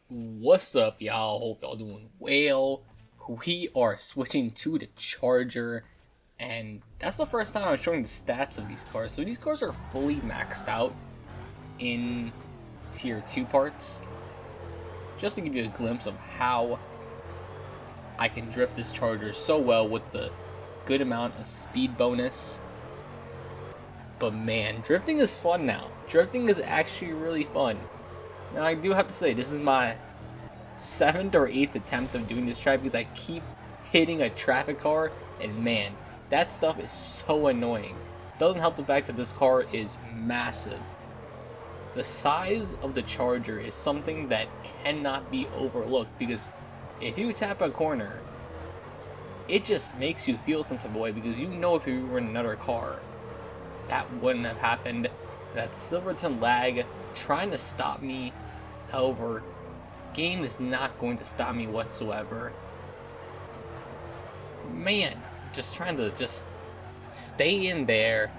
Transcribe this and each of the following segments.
What's up, y'all? Hope y'all doing well. We are switching to the Charger, and that's the first time I'm showing the stats of these cars. So these cars are fully maxed out in tier 2 parts, just to give you a glimpse of how I can drift this Charger so well with the good amount of speed bonus. But man, drifting is fun now. Drifting is actually really fun. Now I do have to say, this is my 7th or 8th attempt of doing this track because I keep hitting a traffic car, and man, that stuff is so annoying. Doesn't help the fact that this car is massive. The size of the Charger is something that cannot be overlooked, because if you tap a corner, it just makes you feel some type of way, because you know if you were in another car, that wouldn't have happened. That Silverton lag trying to stop me, however, game is not going to stop me whatsoever. Man, just trying to stay in there.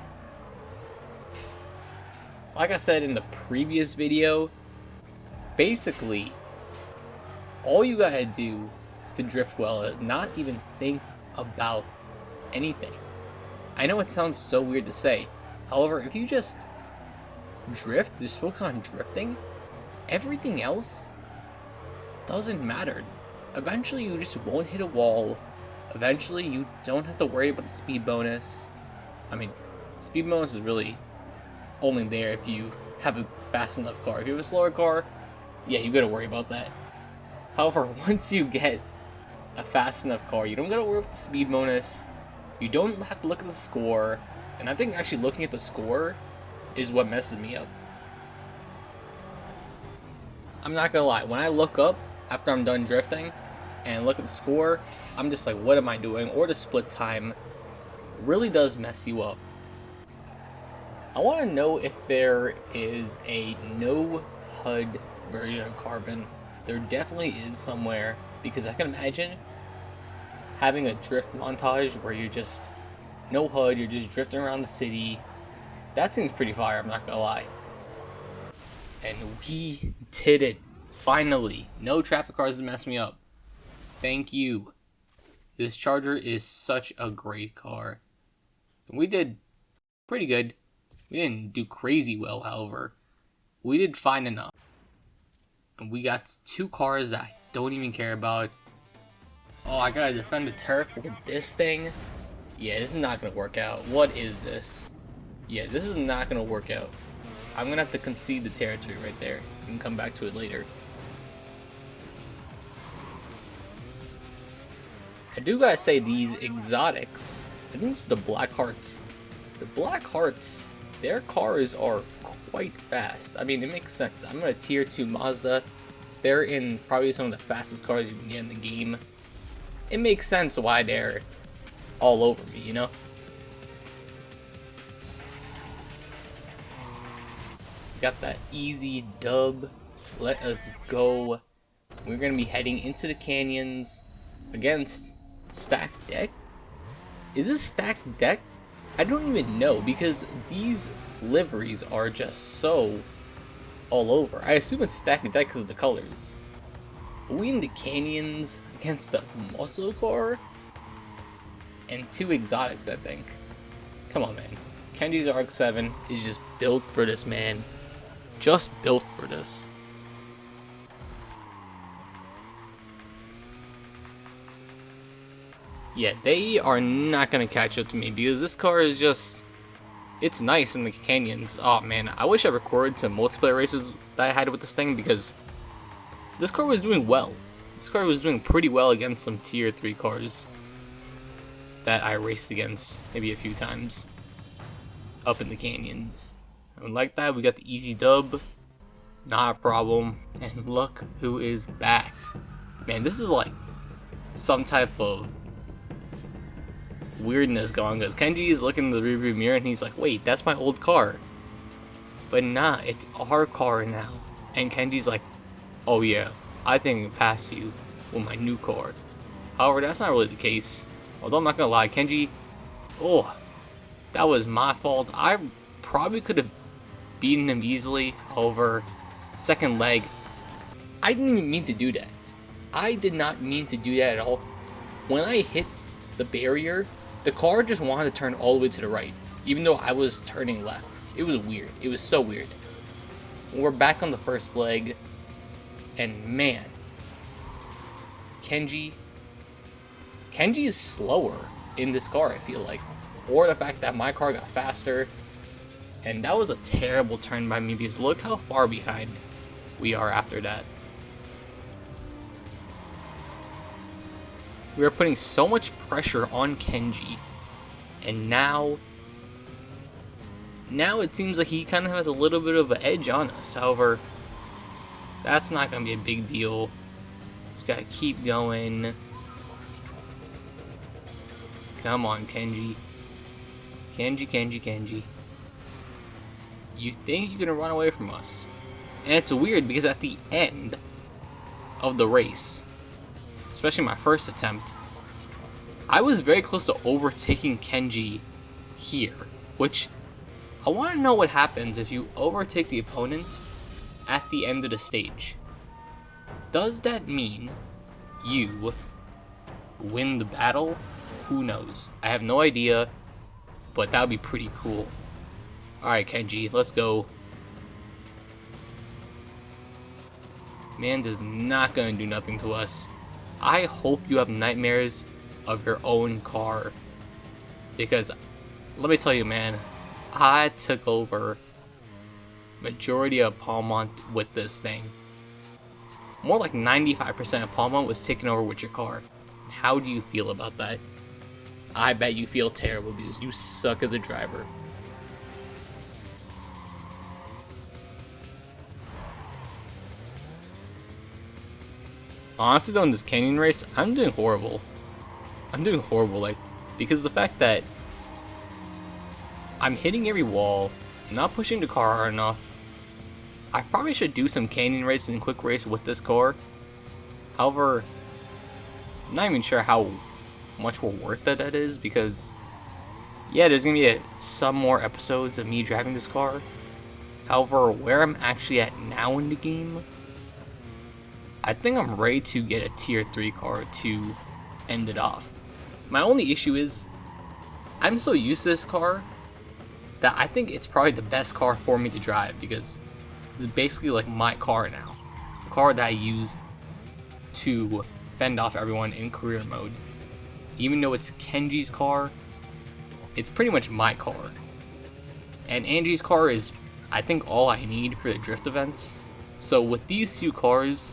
Like I said in the previous video, basically all you gotta do to drift well is not even think about anything. I know it sounds so weird to say, however, if you just drift, just focus on drifting, everything else doesn't matter. Eventually you just won't hit a wall. Eventually you don't have to worry about the speed bonus. I mean, speed bonus is really only there if you have a fast enough car. If you have a slower car, yeah, you gotta worry about that. However, once you get a fast enough car, you don't gotta worry about the speed bonus. You don't have to look at the score. And I think actually looking at the score is what messes me up. I'm not gonna lie, when I look up after I'm done drifting and look at the score, I'm just like, what am I doing? Or the split time really does mess you up. I want to know if there is a no HUD version of Carbon. There definitely is somewhere, because I can imagine having a drift montage where you're just no HUD, you're just drifting around the city. That seems pretty fire, I'm not gonna lie. And we did it. Finally. No traffic cars to mess me up. Thank you. This Charger is such a great car. And we did pretty good. We didn't do crazy well, however. We did fine enough. And we got 2 cars that I don't even care about. Oh, I gotta defend the turf with this thing? Yeah, this is not gonna work out. What is this? Yeah, this is not gonna work out. I'm gonna have to concede the territory right there. We can come back to it later. I do gotta say, these exotics, I think it's the Black Hearts. The Black Hearts, their cars are quite fast. I mean, it makes sense. I'm in a tier 2 Mazda. They're in probably some of the fastest cars you can get in the game. It makes sense why they're all over me, you know? Got that easy dub. Let us go. We're gonna be heading into the canyons against Stacked Deck. Is this Stacked Deck? I don't even know, because these liveries are just so all over. I assume it's Stacked Deck because of the colors. Are we in the canyons against a muscle car and 2 exotics, I think. Come on, man. Kenji's RX-7 is just built for this, man. Just built for this. Yeah, they are not gonna catch up to me, because this car is just, it's nice in the canyons. Oh man, I wish I recorded some multiplayer races that I had with this thing, because this car was doing well. This car was doing pretty well against some tier 3 cars that I raced against maybe a few times up in the canyons. And like that, we got the easy dub. Not a problem. And look who is back. Man, this is like some type of weirdness going, because Kenji is looking in the rearview mirror and he's like, wait, that's my old car. But nah, it's our car now. And Kenji's like, oh yeah, I think I can pass you with my new car. However, that's not really the case. Although I'm not gonna lie, Kenji, oh, that was my fault. I probably could have beaten him easily. However, second leg, I didn't even mean to do that. I did not mean to do that at all. When I hit the barrier, the car just wanted to turn all the way to the right, even though I was turning left. It was weird. It was so weird. We're back on the first leg, and man, Kenji is slower in this car, I feel like. Or the fact that my car got faster. And that was a terrible turn by me because look how far behind we are after that. We are putting so much pressure on Kenji. And now it seems like he kind of has a little bit of an edge on us. However, that's not going to be a big deal. Just got to keep going. Come on, Kenji. Kenji. You think you're going to run away from us. And it's weird because at the end of the race, especially my first attempt, I was very close to overtaking Kenji here, which I want to know what happens if you overtake the opponent at the end of the stage. Does that mean you win the battle? Who knows? I have no idea, but that would be pretty cool. Alright, Kenji, let's go. Man is not gonna do nothing to us. I hope you have nightmares of your own car. Because, let me tell you, man, I took over majority of Palmont with this thing. More like 95% of Palmont was taken over with your car. How do you feel about that? I bet you feel terrible because you suck as a driver. Honestly though, in this canyon race, I'm doing horrible. Like, because the fact that I'm hitting every wall, not pushing the car hard enough. I probably should do some canyon races and quick race with this car. However, I'm not even sure how much more worth it that is, because yeah, there's gonna be some more episodes of me driving this car. However, where I'm actually at now in the game, I think I'm ready to get a tier 3 car to end it off. My only issue is I'm so used to this car that I think it's probably the best car for me to drive, because it's basically like my car now. The car that I used to fend off everyone in career mode. Even though it's Kenji's car, it's pretty much my car. And Angie's car is, I think, all I need for the drift events. So with these two cars,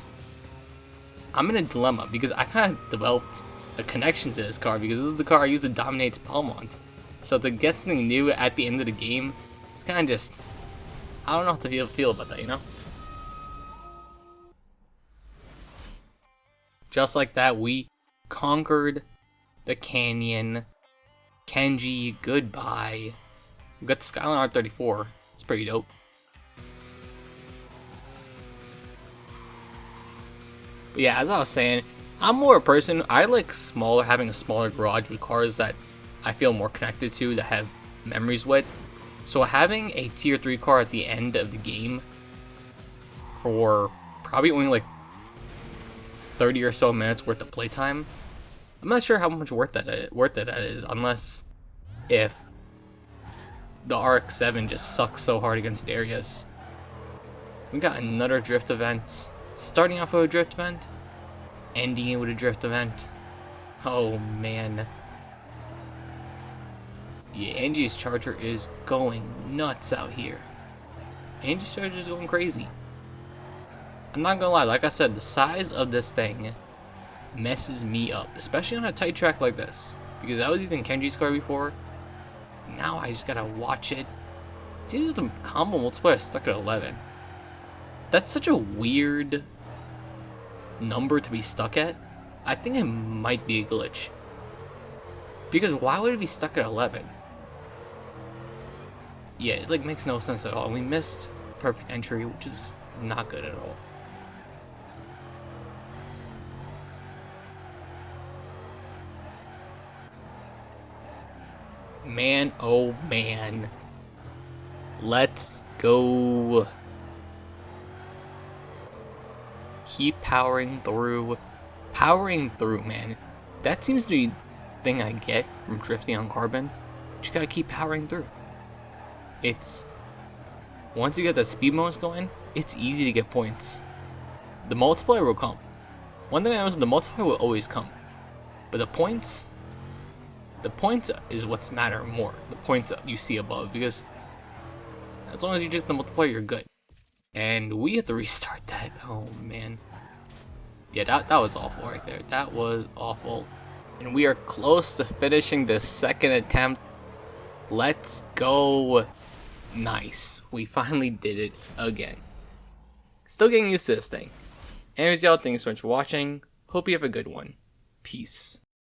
I'm in a dilemma because I kind of developed a connection to this car because this is the car I used to dominate Palmont. So to get something new at the end of the game, it's kind of just, I don't know how to feel about that, you know? Just like that, we conquered the canyon. Kenji, goodbye. We got the Skyline R34. It's pretty dope. But yeah, as I was saying, I'm more a person, I like having a smaller garage with cars that I feel more connected to, that have memories with. So having a tier 3 car at the end of the game for probably only like 30 or so minutes worth of playtime, I'm not sure how much worth it is, unless if the RX-7 just sucks so hard against Darius. We got another drift event. Starting off with a drift event, ending it with a drift event. Oh man. Yeah, Angie's Charger is going nuts out here. Angie's Charger is going crazy. I'm not gonna lie, like I said, the size of this thing messes me up, especially on a tight track like this. Because I was using Kenji's car before, now I just gotta watch it. It seems that the combo multiplier is stuck at 11. That's such a weird number to be stuck at. I think it might be a glitch. Because why would it be stuck at 11? Yeah, it like makes no sense at all. We missed perfect entry, which is not good at all. Man, oh man. Let's go. keep powering through. Powering through, man. That seems to be the thing I get from drifting on Carbon. You just gotta keep powering through. It's... Once you get the speed bonus going, it's easy to get points. The multiplier will come. One thing I know is the multiplier will always come. But the points is what's matter more. The points you see above, because as long as you check the multiplier, you're good. And we have to restart that. Oh man. Yeah, that was awful right there. That was awful. And we are close to finishing the second attempt. Let's go. Nice. We finally did it again. Still getting used to this thing. Anyways, y'all, thanks so much for watching. Hope you have a good one. Peace.